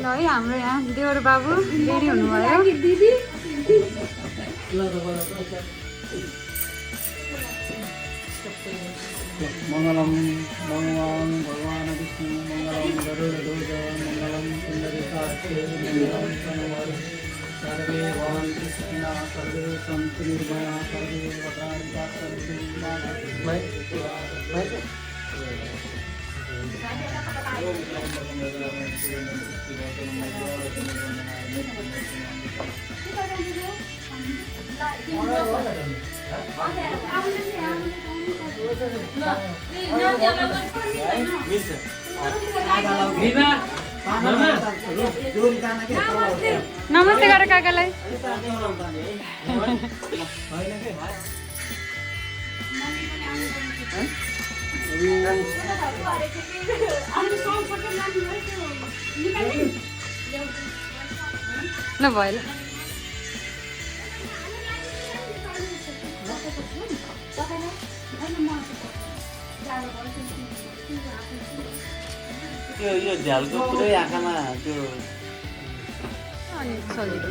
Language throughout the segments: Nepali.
ल है हाम्रो यहाँ देवर बाबु रेडी हुनुभयो मङ्गलम भगवान् भगवान् विष्णु मङ्गलम गरुडध्वज मङ्गलम पुण्डरीकाक्षे मङ्गलम तनवरे सर्वे भवन्तु सुखिनः सर्वे सन्तु निर्भयाः सर्वे भद्राणि पश्यन्तु मा नमस्ते गर काकालाई ल भयो ल यो झ्यालको पुरै आँखामा त्यो अनि सजिलो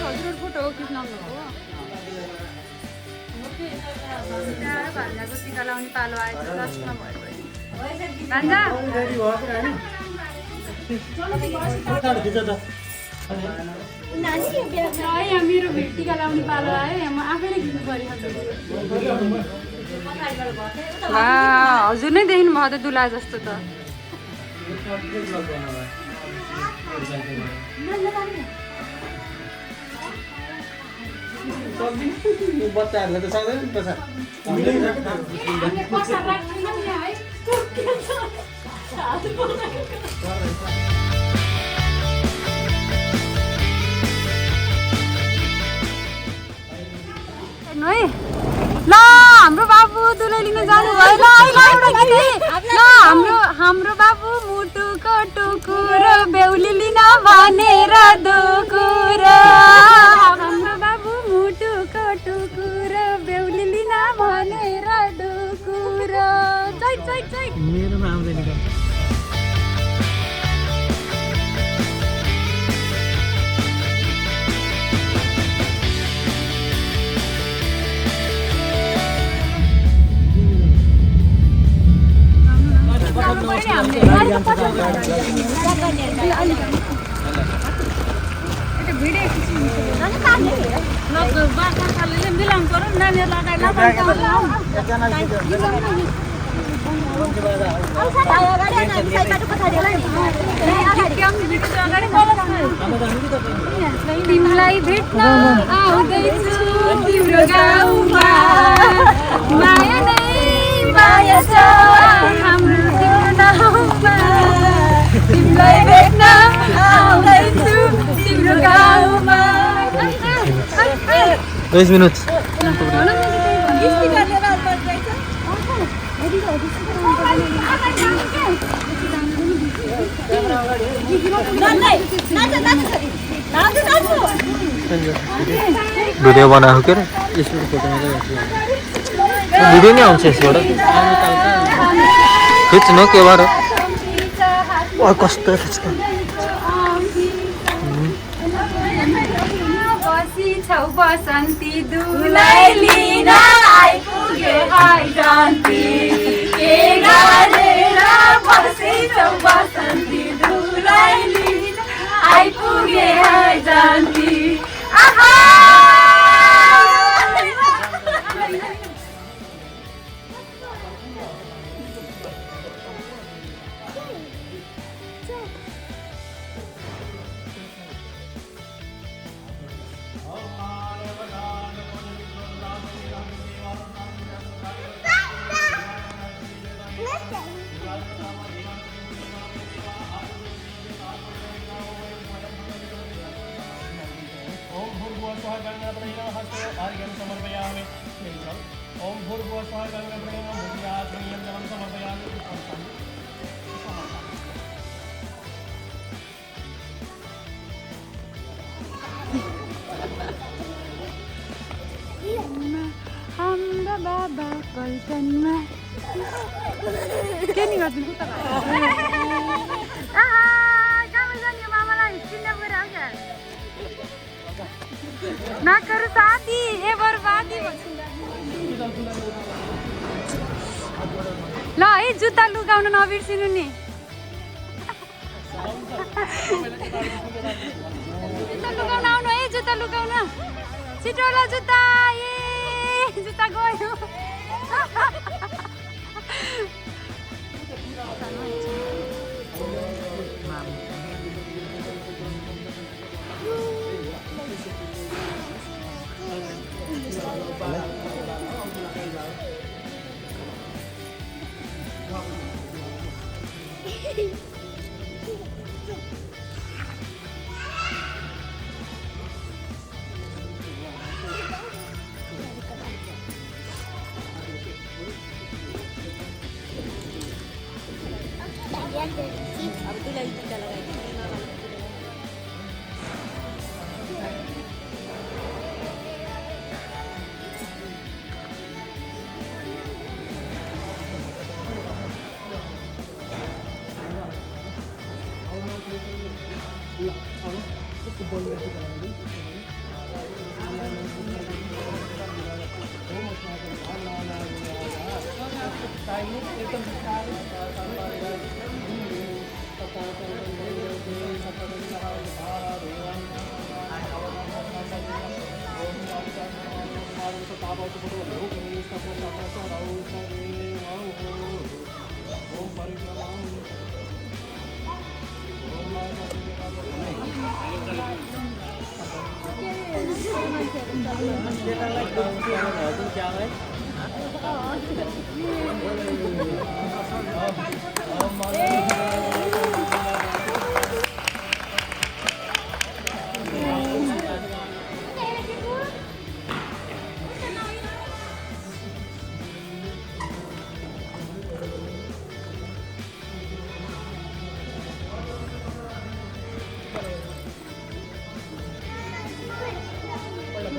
हजुर फोटो खिच्न भान्जाको टिका लाउने पालो आएछ दसमा भयो भान्जा यहाँ मेरो भेट टिका लाउने पालो आयो म आफैले खिच्नु पऱ्यो हजुर नै देख्नु भयो त दुला जस्तो त बच्चाहरूलाई त सक्दैन नि पैसा है ल हाम्रो बाबु दुलै लिन जानुभयो ल हाम्रो बाबु मुटुको टुकुर बेहुली लिन भनेर दुकुर हाम्रो बाबु मुटुको टुकुर बेहुली लिन भनेर दुकुर चै चै चै मेरोमा आउँदैन तिमीलाई भेट्न आउँदैछु तिम्रो गाउँमा माया नै माया छ हाम्रो गाउँमा तिमीलाई भेट्न आउँदैछु तिम्रो गाउँमा 10 minutes भिडियो बनाएको के अरे यसको फोटो मात्रै भिडियो नै आउँछ यसबाट खिच्नु के भएर कस्तो खिच्नु छौ बसन्ती दुलाई लिन आइपुगे हाय जान्ती के गरेर बसिछौ बसन्ती दुलाई लिन आइपुगे हाय जान्ती आहा ओम भूर्भुवः स्वः गङ्गप्रणीनो भूयात्मनीयं जलं समर्पयामि हाम्रा बाबा पल्टनमा के नि गर्दिनु कहाँ जाने मामालाई चिन्न पऱ्यो क्या नकरु साथी ए बर्बादी ल है जुत्ता लुकाउन नबिर्सिनु नि जुत्ता लुकाउन आउनु है जुत्ता लुकाउन छिटो ल जुत्ता ए जुत्ता गयो अब तुलाई टिका लगाइदिनु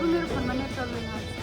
मेरो फोनमा नेट चल्दैन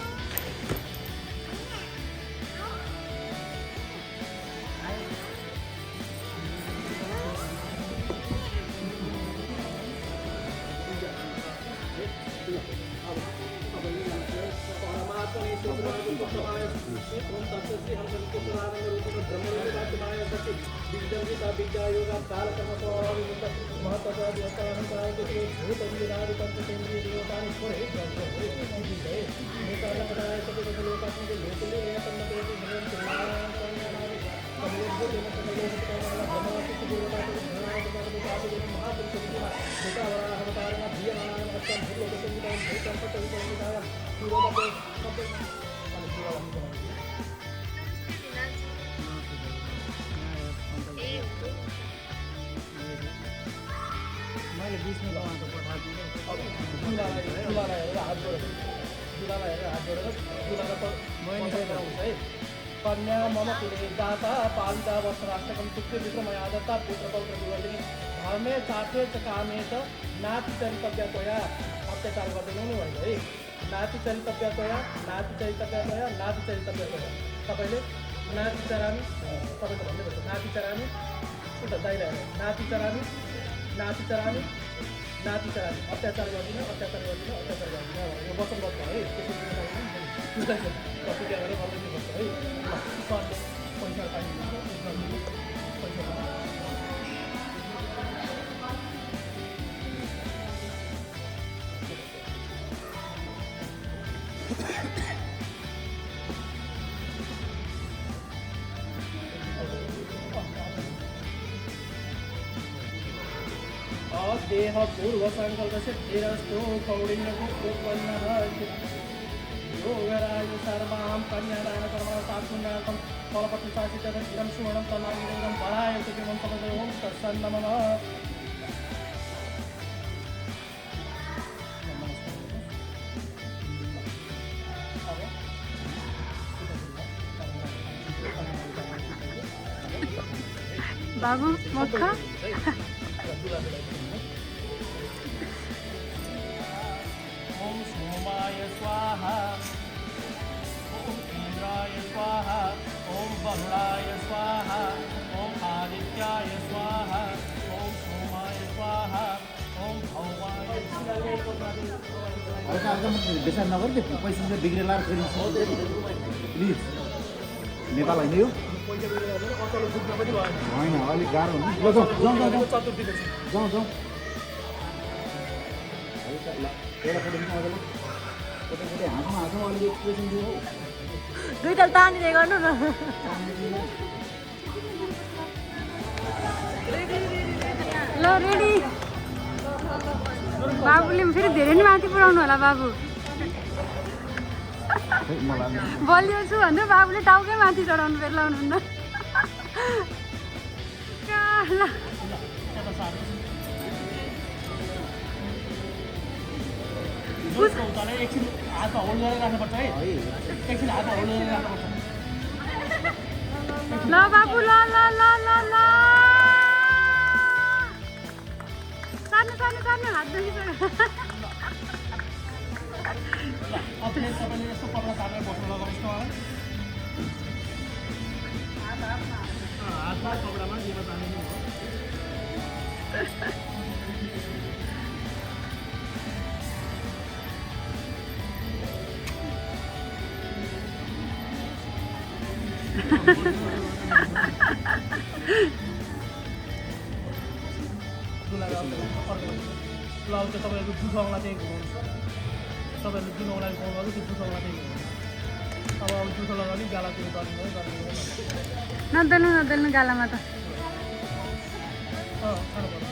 कन्या मम कुले दाता पालिता वस्त्राष्टकं तुक्तिमित्र मया दत्ता पुत्रपौत्रविवर्धिनी धर्मे चार्थे च कामे च नाति चरितव्य त्वया अत्याचार गर्दैनौ नि होइन है नाति चरितव्य त्वया नाति चरितव्य त्वया नाति चरितव्य त्वया तपाईँले नाति चरामी तपाईँको भन्दै पर्छ नाति चरामी उता दाइरहेको नाति चरामी नाति चरामी नाति चरामी अत्याचार गर्दिनँ अत्याचार गर्दिनँ अत्याचार गर्दिनँ यो वचन गर्छ है त्यसरी प्रतिज्ञा गरेर गर्दै पर्छ है सरले पैसा पाइदिनु पैसा देह पूर्व संकल्प से तेरस्तु कौडिन्यको उत्पन्नः योगराज सर्वां कन्यादान कर्म सात्पुण्यार्थं फलपति शासितं इदं सुवर्णं तन्नादिदं परायते किमं तपदे ओम तत्सन्नमः बाबु मक्ख ओम सोमाय स्वाहा ओम इंद्राय स्वाहा ओम वरुणाय स्वाहा ओम आदित्याय स्वाहा ओम सोमाय स्वाहा ओम भवाय बेसार नगर त्यो पैसा चाहिँ बिग्रेला फेरि प्लिज नेपाल होइन यो होइन अलिक गाह्रो हुन्छ ल जाउँ जाउँ जाउँ जाउँ जाउँ जाउँ एउटा फोटो खिच्नु मजाले फोटो फोटो हाँसौँ हाँसौँ अलिक एक्सप्रेसन दिउँ दुई ताल तानिदिँदै गर्नु न ल रेडी बाबुले फेरि धेरै नै माथि पुऱ्याउनु होला बाबु बलियो छु भन्दा बाबुले टाउकै माथि चढाउनु फेरि लाउनुहुन्न एकछिन हात होल्ड गरेर राख्नुपर्छ है एकछिन हात होल्ड गरेर राख्नुपर्छ ल बाबु ल ल ल ल ल सार्नु सार्नु सार्नु हात दुखिसक्यो तपाईँले यसो कपडा तारेर बस्नु लगाउनुहोस् न हातमा कपडामा जेमा तान्नु हो ल अब चाहिँ तपाईँहरूको जुठौँला चाहिँ घुमाउनु तपाईँहरूले जुन औँलाई घुमाउनु त्यो जुठौँला चाहिँ घुमाउनु अब जुठो लगाउने गालातिर गर्नु नदेल्नु नदेल्नु गालामा त खानु पर्छ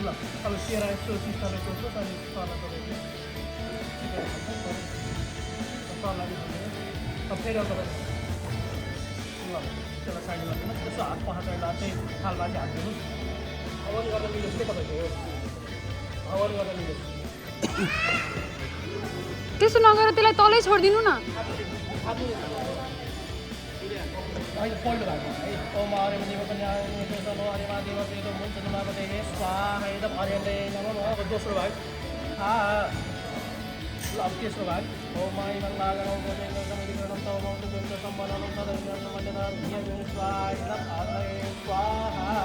ल अब केरा यस्तो सिस्टरले सोध्नुहोस् अनि सर्ला तपाईँले सर्ला अब फेरि अब तपाईँ ल त्यसलाई साइडमा राख्नुहोस् त्यसो हात पखाटेर चाहिँ थालमा चाहिँ हात दिनुहोस् हवन गर्न मिलोस् के तपाईँको हवन गर्न मिलोस् त्यसो नगरेर त्यसलाई तलै छोडिदिनु न अहिले पल्ट भएको है ओम हरे देव कन्या हरे महादेव प्रेत मुन्छ नमापते स्वाहा एकदम हरेले नमः अब दोस्रो भाग ल अब तेस्रो भाग ओम माई मङ्गलागणं गोविन्दं तवमं दुर्ग सम्बन्धं तदन्यं मन्यतां धियं स्वाहा एकदम हरे स्वाहा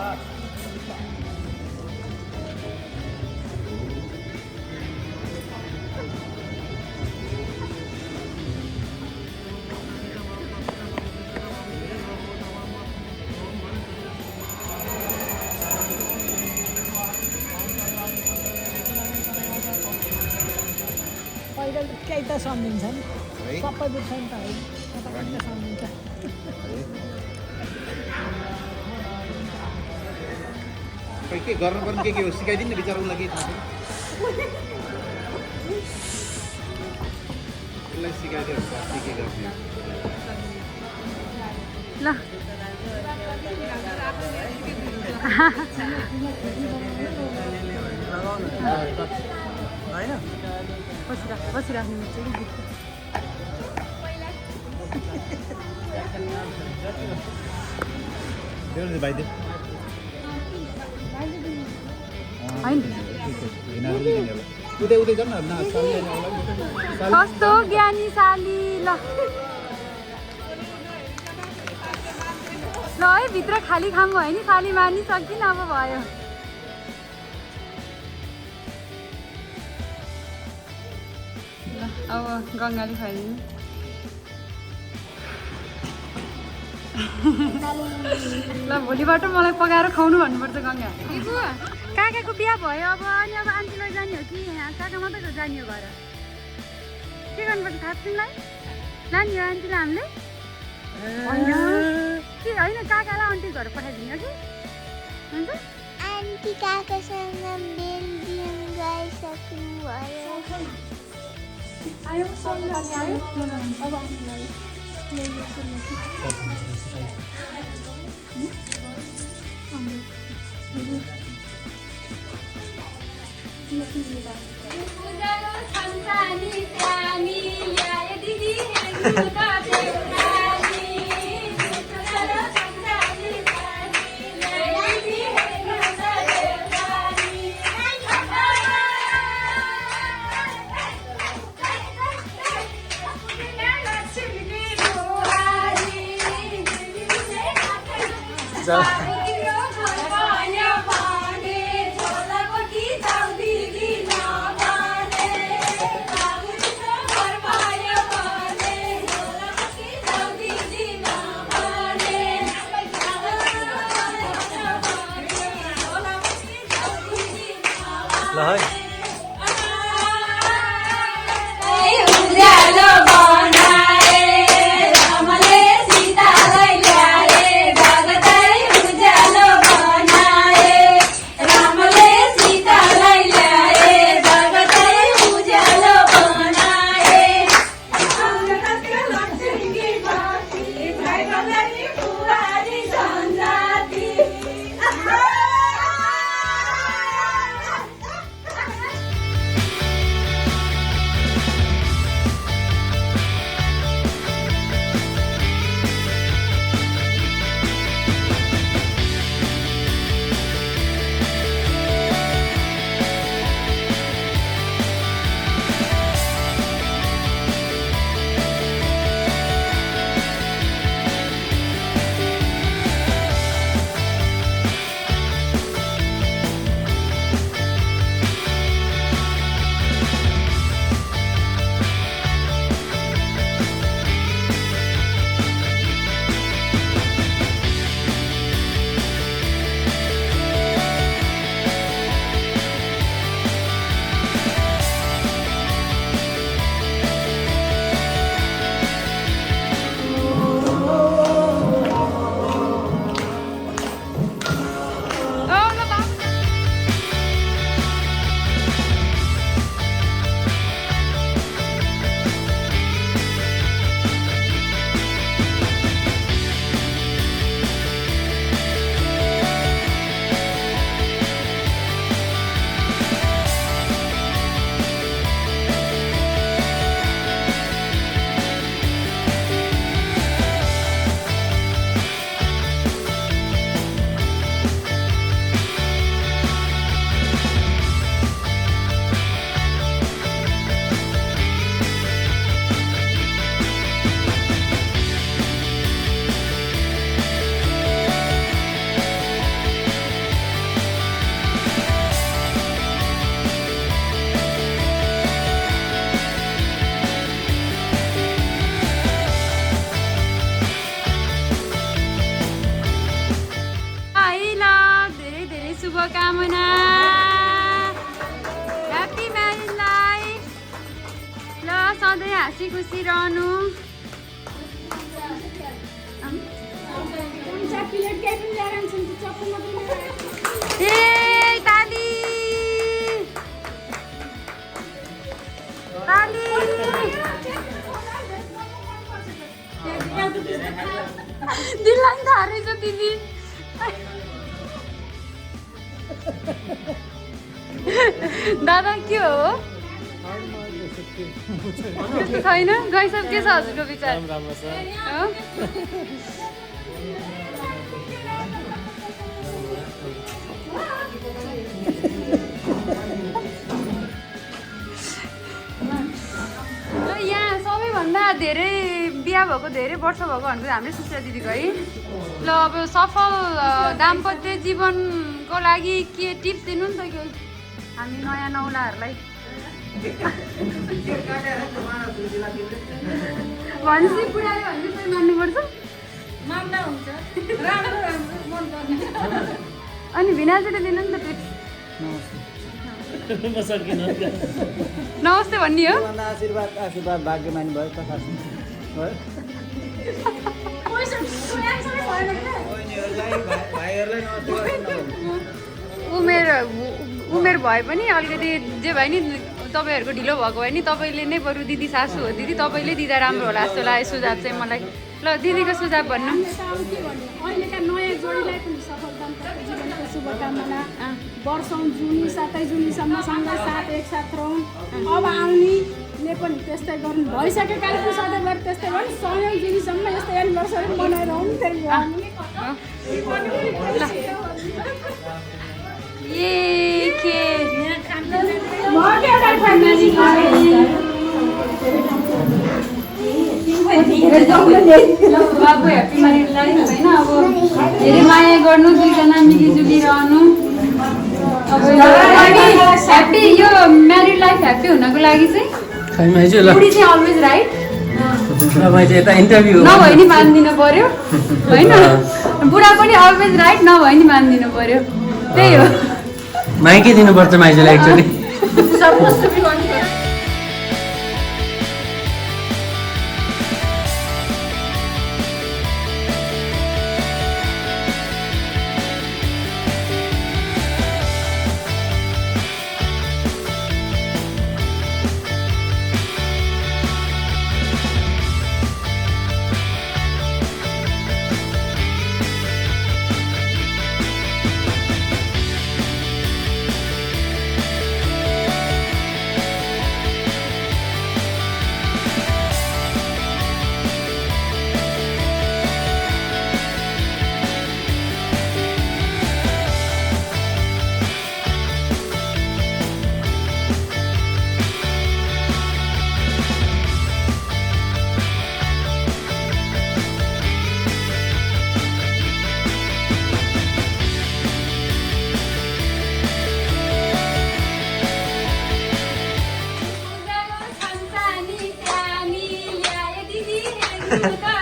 केही त सम्झिन्छ नि सबै बुझ्छ नि त है सम्झिन्छ के गर्नुपर्ने के हो सिकाइदिनु नि बिचरा उसलाई केही थाहा छैन उसलाई सिकाइदियो के गर्ने ल होइन बसिराख्नु मिल्छ कि गीत भाइदे उतै उतै जाउँ न कस्तो ज्ञानी साली ल ल है भित्र खाली खाम भयो नि साली मार्नी सकिन अब भयो अब गङ्गाले खुवाइदिनु ल भोलिबाट मलाई पकाएर खुवाउनु भन्नुपर्छ गङ्गा काकाको बिहा भयो अब अनि अब आन्टीलाई जाने हो कि काका मात्रै जाने हो घर के गर्नुपर्छ थाहा छ तिमीलाई लाने हो आन्टीलाई हामीले कि होइन काकालाई आन्टी घर पठाइदिने हो कि हुन्छ आन्टी काकासँग बेलजियम गइसक्नु भयो आयो आयो अब ल है उज्यालो बनाए रामले सीतालाई ल्याए भगतै उज्यालो बनाए रामले सीतालाई ल्याए भगतै उज्यालो बनाए लक्ष्मीकी भक्ति भगतै पुरारी सञ्जाति शुभकामना ह्याप्पी म्यारिड लाइफ ल सधैँ हाँसी खुसी रहनु ए ताली ताली दिललाई थाहा रहेछ दिदी दादा के हो छैन गइसकेछ हजुरको विचार यहाँ सबैभन्दा धेरै बिहा भएको धेरै वर्ष भएको भनेको हाम्रै सुशीला दिदीको है ल अब सफल दाम्पत्य जीवनको लागि के टिप्स दिनु नि त केही हामी नयाँ नौलाहरूलाई भनेपछि बुढाले भने चाहिँ मान्नुपर्छ मान्दा हुन्छ राम्रो राम्रो मन पर्ने अनि भिनाजुले दिनु नि त टिप्स नमस्ते भन्ने हो आशीर्वाद आशीर्वाद भाग्यमानी भयो कथा उमेर भए पनि अलिकति जे भयो नि तपाईँहरूको ढिलो भएको भए नि तपाईँले नै बरु दिदी सासू हो दिदी तपाईँले दिँदा राम्रो होला जस्तो लाग्यो सुझाव चाहिँ मलाई ल दिदीको सुझाव भन्नु अहिलेका नयाँ जोडीलाई पनि सफल दाम्पत्य जीवनको शुभकामना वर्षौँ जुनी 7 जुनीसम्म सँगै साथ एकसाथ रहौँ अब आउनेले पनि त्यस्तै गर्नु भइसकेकाले पनि सधैँभर त्यस्तै गर्नु 100 जुनीसम्म यस्तै एनिभर्सरी मनाइरहौँ फेरि बाबु ह्याप्पी म्यारिड लाइफ होइन अब धेरै माया गर्नु दुईजना मिलिजुली रहनु अब ह्याप्पी यो म्यारिड लाइफ ह्याप्पी हुनको लागि चाहिँ बुढी चाहिँ अलवेज राइट नभए नि मानिदिनु पर्यो होइन बुढा पनि अलवेज राइट नभए नि मानिदिनु पर्यो त्यही हो माइकै दिनुपर्छ माइजूलाई actually Supposed to be one person. दिदी